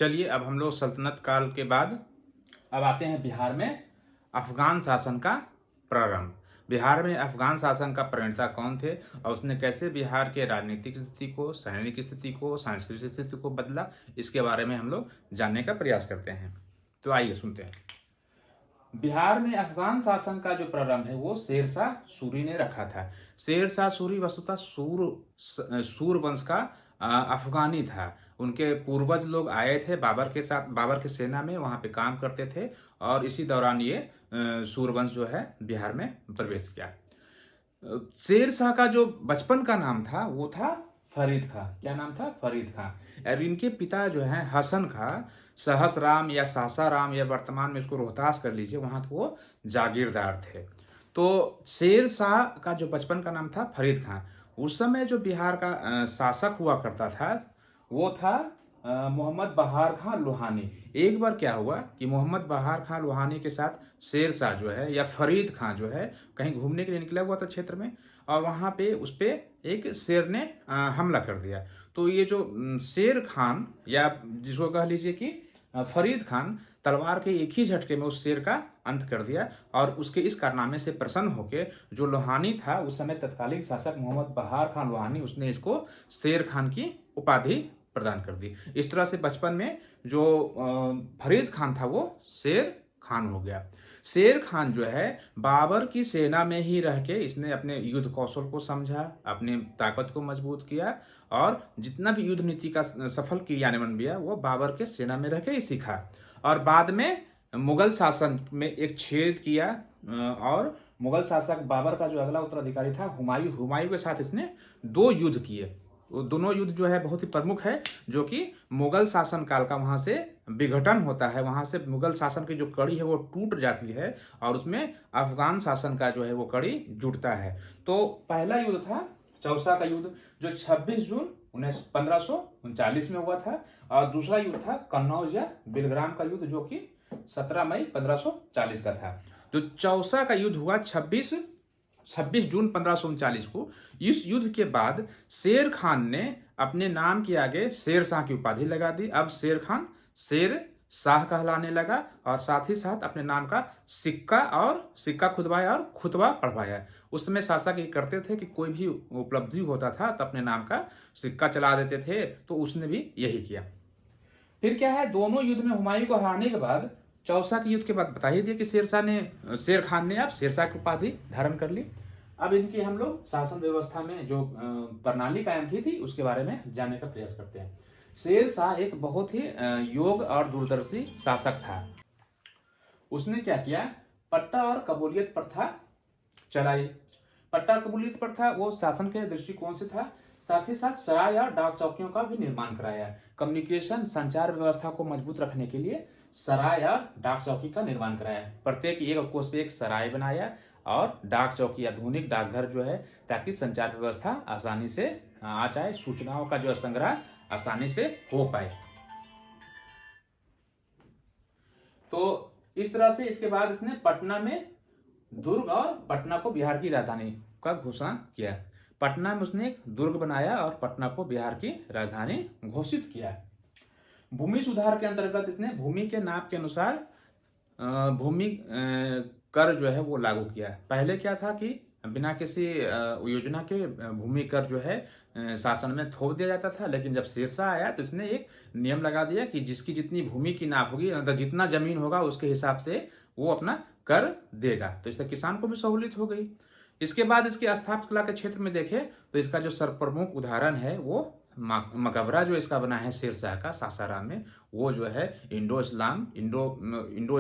चलिए अब हम लोग सल्तनत काल के बाद अब आते हैं बिहार में अफगान शासन का प्रारंभ। बिहार में अफगान शासन का प्रणेता कौन थे और उसने कैसे बिहार के राजनीतिक स्थिति को, सैनिक स्थिति को, सांस्कृतिक स्थिति को बदला, इसके बारे में हम लोग जानने का प्रयास करते हैं। तो आइए सुनते हैं। बिहार में अफगान शासन का जो प्रारंभ है वो शेरशाह सूरी ने रखा था। शेरशाह सूरी वस्तुतः सूर वंश का अफगानी था। उनके पूर्वज लोग आए थे बाबर के साथ, बाबर की सेना में वहाँ पे काम करते थे और इसी दौरान ये सूरवंश जो है बिहार में प्रवेश किया। शेरशाह का जो बचपन का नाम था वो था फरीद खां। क्या नाम था? फरीद खां। और इनके पिता जो हैं हसन खां सहसराम या सासाराम या वर्तमान में इसको रोहतास कर लीजिए, वहाँ के वो जागीरदार थे। तो शेरशाह का जो बचपन का नाम था फरीद खां। उस समय जो बिहार का शासक हुआ करता था वो था मोहम्मद बहार खां लोहानी। एक बार क्या हुआ कि मोहम्मद बहार खां लोहानी के साथ शेरशाह जो है या फरीद खां जो है कहीं घूमने के लिए निकला हुआ था क्षेत्र में, और वहाँ पे उस पर एक शेर ने हमला कर दिया। तो ये जो शेर खान या जिसको कह लीजिए कि फरीद खान तलवार के एक ही झटके में उस शेर का अंत कर दिया, और उसके इस कारनामे से प्रसन्न होकर जो लोहानी था उस समय तत्कालीन शासक मोहम्मद बहार खान लोहानी, उसने इसको शेर खान की उपाधि प्रदान कर दी। इस तरह से बचपन में जो फरीद खान था वो शेर खान हो गया। शेर खान जो है बाबर की सेना में ही रह के इसने अपने युद्ध कौशल को समझा, अपनी ताकत को मजबूत किया, और जितना भी युद्ध नीति का सफल क्रियान्वयन भी है वो बाबर के सेना में रह के ही सीखा। और बाद में मुगल शासन में एक छेद किया, और मुगल शासक बाबर का जो अगला उत्तराधिकारी था हुमायूं के साथ इसने 2 युद्ध किए। दोनों युद्ध जो है बहुत ही प्रमुख है, जो कि मुगल शासन काल का वहाँ से विघटन होता है, वहाँ से मुगल शासन की जो कड़ी है वो टूट जाती है और उसमें अफगान शासन का जो है वो कड़ी जुड़ता है। तो पहला युद्ध था चौसा का युद्ध, जो 26 जून 1539 में हुआ था, और दूसरा युद्ध था कन्नौज या बिलग्राम का युद्ध, जो कि 17 मई 1540 का था। जो चौसा का युद्ध हुआ 26 जून 1539 को। इस युद्ध के बाद शेर खान ने अपने नाम के आगे शेर शाह की उपाधि लगा दी। अब शेर खान शेर शाह कहलाने लगा, और साथ ही साथ अपने नाम का सिक्का खुदवाया और खुतबा पढ़वाया। उस समय शासक ये करते थे कि कोई भी उपलब्धि होता था तो अपने नाम का सिक्का चला देते थे, तो उसने भी यही किया। फिर क्या है, दोनों युद्ध में हुमायूं को हराने के बाद चौसा के युद्ध के बाद बता ही दिया कि शेर खान ने अब शेरशाह की उपाधि धारण कर ली। अब इनकी हम लोग शासन व्यवस्था में जो प्रणाली कायम की थी उसके बारे में जानने का प्रयास करते हैं। शेरशाह एक बहुत ही योग्य और दूरदर्शी शासक था। उसने क्या किया, पट्टा और कबूलियत प्रथा चलाई। पट्टा और कबूलियत प्रथा वो शासन के दृष्टिकोण से था। साथ ही साथ सराय और डाक चौकियों का भी निर्माण कराया। कम्युनिकेशन संचार व्यवस्था को मजबूत रखने के लिए सराय और डाक चौकी का निर्माण कराया। प्रत्येक एक कोस पे एक सराय बनाया, और डाक चौकी आधुनिक डाकघर जो है, ताकि संचार व्यवस्था आसानी से आ जाए, सूचनाओं का जो संग्रह आसानी से हो पाए। तो इस तरह से इसके बाद इसने पटना में दुर्ग और पटना को बिहार की राजधानी का घोषणा किया। पटना में उसने एक दुर्ग बनाया और पटना को बिहार की राजधानी घोषित किया। भूमि सुधार के अंतर्गत इसने भूमि के नाप के अनुसार भूमि कर जो है वो लागू किया। पहले क्या था कि बिना किसी योजना के भूमि कर जो है शासन में थोप दिया जाता था, लेकिन जब शेरशाह आया तो इसने एक नियम लगा दिया कि जिसकी जितनी भूमि की नाप होगी, मतलब जितना जमीन होगा उसके हिसाब से वो अपना कर देगा। तो इससे किसान को भी सहूलियत हो गई। इसके बाद इसके स्थापत्य कला के क्षेत्र में देखें तो इसका जो सर्वप्रमुख उदाहरण है वो मकबरा जो इसका बना है शेरशाह का सासाराम में, वो जो है इंडो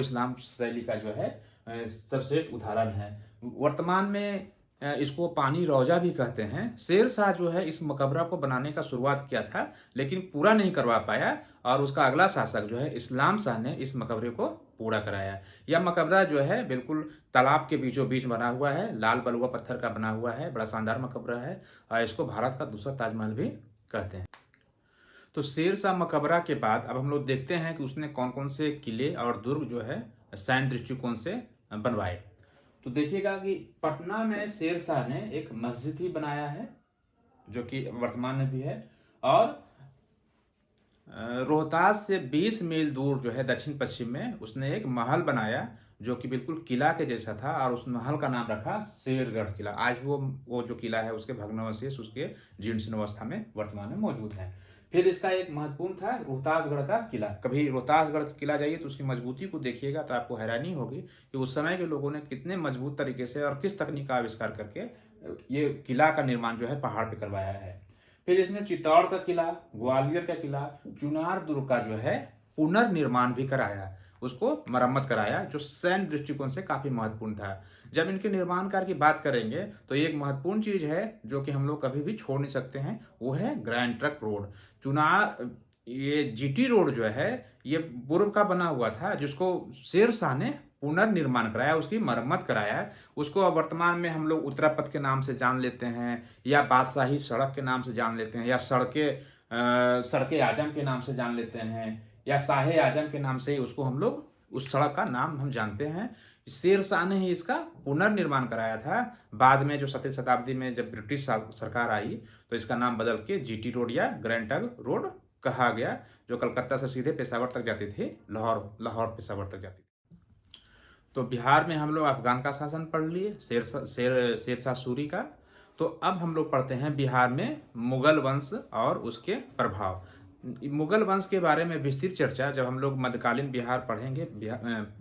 इस्लाम शैली का जो है सर्वश्रेष्ठ उदाहरण है। वर्तमान में इसको पानी रौजा भी कहते हैं। शेरशाह जो है इस मकबरा को बनाने का शुरुआत किया था, लेकिन पूरा नहीं करवा पाया, और उसका अगला शासक जो है इस्लाम शाह ने इस मकबरे को पूरा कराया। यह मकबरा जो है बिल्कुल तालाब के बीचों बीच बना हुआ है, लाल बलुआ पत्थर का बना हुआ है, बड़ा शानदार मकबरा है, और इसको भारत का दूसरा ताजमहल भी कहते हैं। तो शेरशाह मकबरा के बाद अब हम लोग देखते हैं कि उसने कौन कौन से किले और दुर्ग जो है सैन्य दृष्टिकोण से बनवाए। तो देखिएगा कि पटना में शेरशाह ने एक मस्जिद ही बनाया है, जो कि वर्तमान में भी है, और रोहतास से 20 मील दूर जो है दक्षिण पश्चिम में उसने एक महल बनाया जो कि बिल्कुल किला के जैसा था, और उस महल का नाम रखा शेरगढ़ किला। आज वो जो किला है उसके भग्नावशेष उसके जीर्ण अवस्था में वर्तमान में मौजूद है। फिर इसका एक महत्वपूर्ण था रोहतासगढ़ का किला। कभी रोहतासगढ़ का किला जाइए तो उसकी मजबूती को देखिएगा तो आपको हैरानी होगी कि उस समय के लोगों ने कितने मजबूत तरीके से और किस तकनीक का आविष्कार करके ये किला का निर्माण जो है पहाड़ पे करवाया है। फिर इसमें चित्तौड़ का किला, ग्वालियर का किला, चुनार दुर्ग का जो है पुनर्निर्माण भी कराया, उसको मरम्मत कराया, जो सैन्य दृष्टिकोण से काफी महत्वपूर्ण था। जब इनके निर्माण कार्य की बात करेंगे तो एक महत्वपूर्ण चीज है जो कि हम लोग कभी भी छोड़ नहीं सकते हैं, वो है ग्रैंड ट्रंक रोड। चुनार ये जीटी रोड जो है ये पूर्व का बना हुआ था, जिसको शेरशाह ने पुनर्निर्माण कराया, उसकी मरम्मत कराया। उसको अब वर्तमान में हम लोग उत्तरापथ के नाम से जान लेते हैं, या बादशाही सड़क के नाम से जान लेते हैं, या सड़के आजम के नाम से जान लेते हैं, या शाहे आजम के नाम से उसको हम लोग उस सड़क का नाम हम जानते हैं। शेरशाह ने ही इसका पुनर्निर्माण कराया था। बाद में जो 7वीं शताब्दी में जब ब्रिटिश सरकार आई तो इसका नाम बदल के जीटी रोड या ग्रैंड ट्रंक रोड कहा गया, जो कलकत्ता से सीधे पेशावर तक जाती थी, लाहौर पेशावर तक जाती थी। तो बिहार में हम लोग अफगान का शासन पढ़ लिए, शेरशाह सूरी का। तो अब हम लोग पढ़ते हैं बिहार में मुगल वंश और उसके प्रभाव। मुगल वंश के बारे में विस्तृत चर्चा जब हम लोग मध्यकालीन बिहार पढ़ेंगे,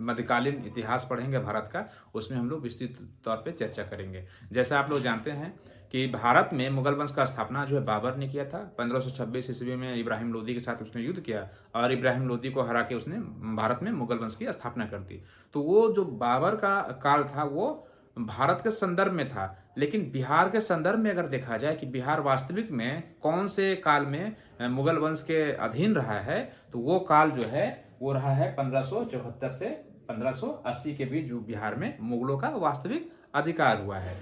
मध्यकालीन इतिहास पढ़ेंगे भारत का, उसमें हम लोग विस्तृत तौर पे चर्चा करेंगे। जैसा आप लोग जानते हैं कि भारत में मुगल वंश का स्थापना जो है बाबर ने किया था। 1526 ईस्वी में इब्राहिम लोदी के साथ उसने युद्ध किया और इब्राहिम लोदी को हरा के उसने भारत में मुगल वंश की स्थापना कर दी। तो वो जो बाबर का काल था वो भारत के संदर्भ में था, लेकिन बिहार के संदर्भ में अगर देखा जाए कि बिहार वास्तविक में कौन से काल में मुगल वंश के अधीन रहा है, तो वो काल जो है वो रहा है 1574 से 1580 के बीच, जो बिहार में मुगलों का वास्तविक अधिकार हुआ है।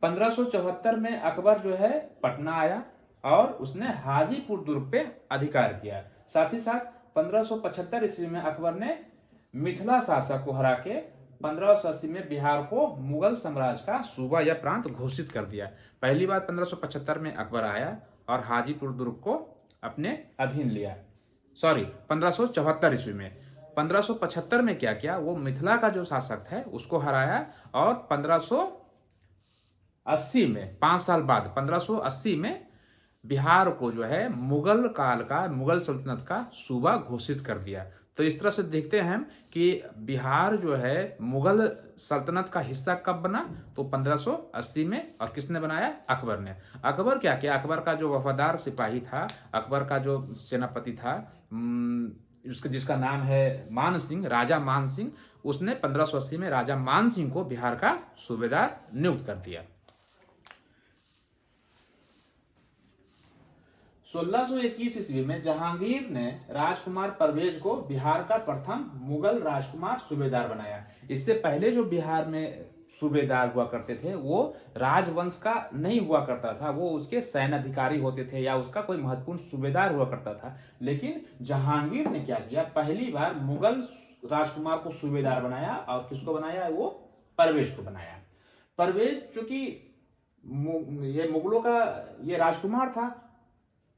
1574 में अकबर जो है पटना आया और उसने हाजीपुर दुर्ग पे अधिकार किया। साथ ही साथ 1575 ईस्वी में अकबर ने मिथिला शासक को हरा के 1580 में बिहार को मुगल साम्राज्य का सूबा या प्रांत घोषित कर दिया। पहली बार 1575 में अकबर आया और हाजीपुर दुर्ग को अपने अधीन लिया। 1574 ईस्वी में। 1575 में क्या किया, वो मिथिला का जो शासक है उसको हराया और 1580 में, 5 साल बाद 1580 में बिहार को जो है मुगल काल का, मुगल सल्तनत का सूबा घोषित कर दिया। तो इस तरह से देखते हैं हम कि बिहार जो है मुगल सल्तनत का हिस्सा कब बना, तो 1580 में। और किसने बनाया, अकबर ने। अकबर क्या किया, अकबर का जो वफादार सिपाही था, अकबर का जो सेनापति था, जिसका नाम है मान सिंह, राजा मान सिंह, उसने 1580 में राजा मान सिंह को बिहार का सूबेदार नियुक्त कर दिया। 1621 ईस्वी में जहांगीर ने राजकुमार परवेज को बिहार का प्रथम मुगल राजकुमार सूबेदार बनाया। इससे पहले जो बिहार में सूबेदार हुआ करते थे वो राजवंश का नहीं हुआ करता था, वो उसके सैन्य अधिकारी होते थे या उसका कोई महत्वपूर्ण सूबेदार हुआ करता था। लेकिन जहांगीर ने क्या किया, पहली बार मुगल राजकुमार को सूबेदार बनाया। और किसको बनाया, वो परवेज को बनाया। परवेज चूंकि ये मुगलों का ये राजकुमार था,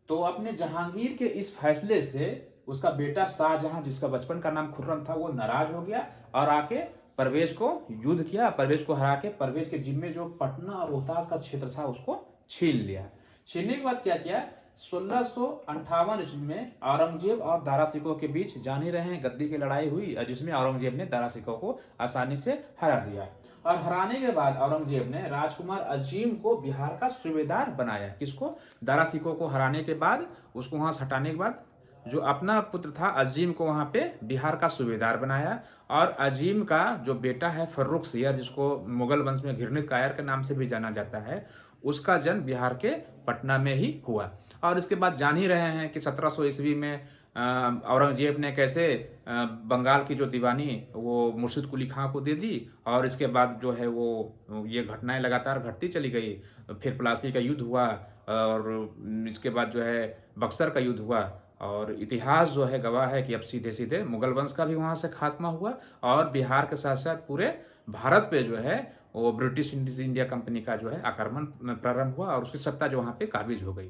तो अपने जहांगीर के इस फैसले से उसका बेटा शाहजहां, जिसका बचपन का नाम खुर्रम था, वो नाराज हो गया और आके परवेज को युद्ध किया। परवेज को हरा के परवेज के जिम्मे जो पटना और रोहतास का क्षेत्र था उसको छीन लिया। छीनने के बाद क्या किया, 1658 ईस्वी में औरंगजेब और दारा सिकोह के बीच जान ही रहे हैं गद्दी की लड़ाई हुई, जिसमें औरंगजेब ने दारा सिकोह को आसानी से हरा दिया। और हराने के बाद औरंगजेब ने राजकुमार अजीम को बिहार का सूबेदार बनाया। किसको, दारा सिकोह को हराने के बाद, उसको वहां से हटाने के बाद जो अपना पुत्र था अजीम को वहां पे बिहार का सूबेदार बनाया। और अजीम का जो बेटा है फर्रुख सियर, जिसको मुगल वंश में घृणित कायर के नाम से भी जाना जाता है, उसका जन्म बिहार के पटना में ही हुआ। और इसके बाद जान ही रहे हैं कि 1700 ईस्वी में औरंगजेब ने कैसे बंगाल की जो दीवानी वो मुर्शिद कुली खां को दे दी। और इसके बाद जो है वो ये घटनाएं लगातार घटती चली गई। फिर प्लासी का युद्ध हुआ और इसके बाद जो है बक्सर का युद्ध हुआ। और इतिहास जो है गवाह है कि अब सीधे सीधे मुगल वंश का भी वहाँ से खात्मा हुआ और बिहार के साथ साथ पूरे भारत पे जो है वो ब्रिटिश इंडिया कंपनी का जो है आक्रमण प्रारंभ हुआ और उसकी सत्ता जो वहाँ पे काबिज हो गई।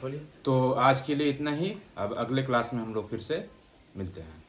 बोलिए। तो आज के लिए इतना ही, अब अगले क्लास में हम लोग फिर से मिलते हैं।